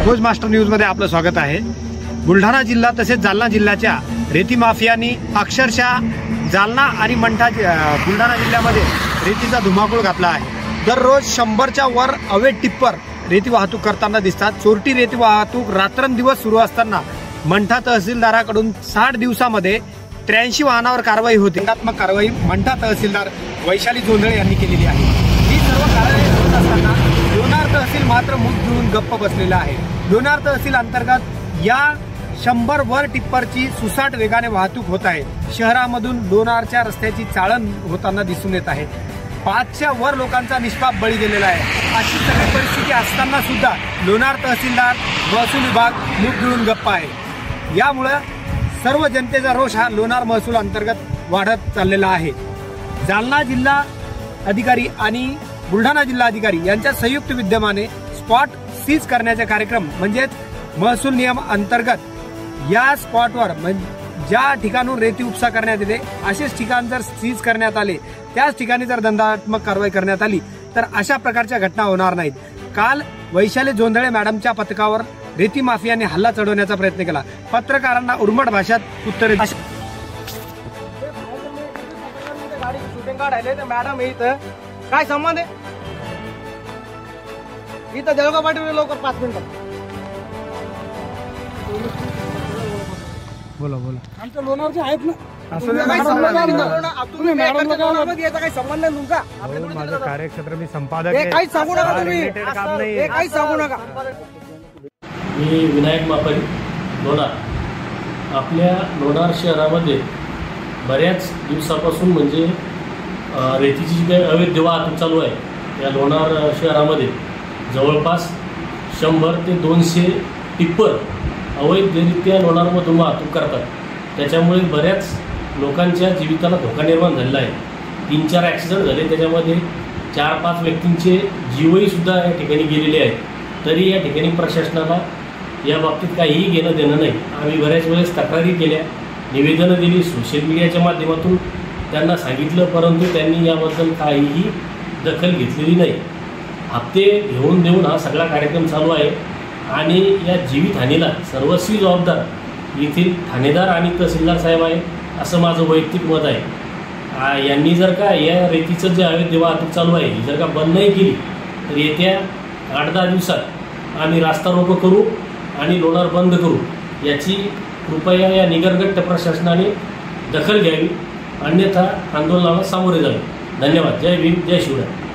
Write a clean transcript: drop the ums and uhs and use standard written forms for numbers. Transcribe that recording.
Bhoj master न्यूजमध्ये आपलं स्वागत आहे। बुलढाणा जिल्हा तसेच जालना जिल्ह्याच्या रेती माफियांनी अक्षरशः जालना आणि मंठा बुलढाणा जिल्ह्यामध्ये रेतीचा धुमाकूळ घातला आहे। दररोज 100च्या वर अवैध टिप्पर रेती वाहतूक करताना दिसतात। चोरटी रेती वाहतूक रात्रंदिवस सुरू असताना मंठा तहसीलदाराकडून 60 दिवसामध्ये 83 वाहनावर कारवाई होते। दंडात्मक कारवाई मंठा तहसीलदार वैशाली जोंधळे यांनी केलेली आहे। ही सर्व कारवाई होत असताना लोणार तहसील मात्र मुख गिळून गप्प बसलेला आहे। लोणार तहसील अंतर्गत या 100 वर टिप्परची सुसाट वेगाने वाहतूक होत आहे। शहरामधून लोणारच्या रस्त्याची चाळण होताना दिसून येत आहे। 5च्या वर लोकांचा निष्पाप बळी गेलेला आहे। अशी सगळी परिस्थिती असताना सुद्धा लोणार तहसीलदार महसूल विभाग मुख गिळून गप्प आहे। यामुळे सर्व जनतेचा रोष हा लोणार महसूल अंतर्गत वाढत चाललेला आहे। जालना जिल्हा अधिकारी आणि बुलढाणा जिल्हा अधिकारी यांच्या संयुक्त विद्यमाने स्पॉट सीज करण्याचा कार्यक्रम म्हणजेच महसूल नियम अंतर्गत या स्पॉटवर ज्या ठिकाणून रेती उपसा करण्यात येते असेच ठिकाण जर सीज करण्यात आले, त्याच ठिकाणी जर दंडात्मक कारवाई करण्यात आली तर अशा प्रकारच्या घटना होणार नाहीत। काल वैशाली जोंधळे मॅडमच्या पथकावर रेती माफियाने हल्ला चढवण्याचा प्रयत्न केला। पत्रकारांना उर्मट भाषेत उत्तरे शूटिंग काढायला तर मॅडम इथं काय संबंध आहे? इथं देवगा पाटील लवकर 5 मिनिटात बोला बोला। आमच्या लोणारचे आहेत ना, असं काही संबंध नाही तुमचा। माझं कार्यक्षेत्र मी संपादक हे काही सांगू नका तुम्ही, काम नाही। हे काही सांगू नका। मी विनायक मापारी लोणार। आपल्या लोणार शहरामध्ये बऱ्याच दिवसापासून म्हणजे रेतीची जी काही अवैध वाहतूक चालू आहे या लोणार शहरामध्ये जवळपास 100 ते 200 टिप्पर अवैधरित्या लोणारमधून वाहतूक करतात। त्याच्यामुळे बऱ्याच लोकांच्या जीविताला धोका निर्माण झालेला आहे। 3-4 ॲक्सिडेंट झाले, त्याच्यामध्ये 4-5 व्यक्तींचे जीवही सुद्धा या ठिकाणी गेलेले आहेत। तरी या ठिकाणी प्रशासनाला या बाबतीत काहीही घेणं देणं नाही। आम्ही बऱ्याच वेळेस तक्रारी केल्या, निवेदनं दिली, सोशल मीडियाच्या माध्यमातून त्यांना सांगितलं, परंतु त्यांनी याबद्दल काहीही दखल घेतलेली नाही। हप्ते घेऊन देऊन हा सगळा कार्यक्रम चालू आहे आणि या जीवितहानीला सर्वस्वी जबाबदार येथील ठाणेदार आणि तहसीलदार साहेब आहे असं माझं वैयक्तिक मत आहे। यांनी जर का या रेतीचं जे अवैध वाहतूक चालू आहे ही जर का बंद नाही केली तर येत्या 8-10 दिवसात आम्ही रास्ता रोको करू आणि लोणार बंद करू। याची कृपया या निगरगट्ट प्रशासनाने दखल घ्यावी, अन्यथा आंदोलनाला सामोरे जावे। धन्यवाद। जय भीम, जय शिवराय।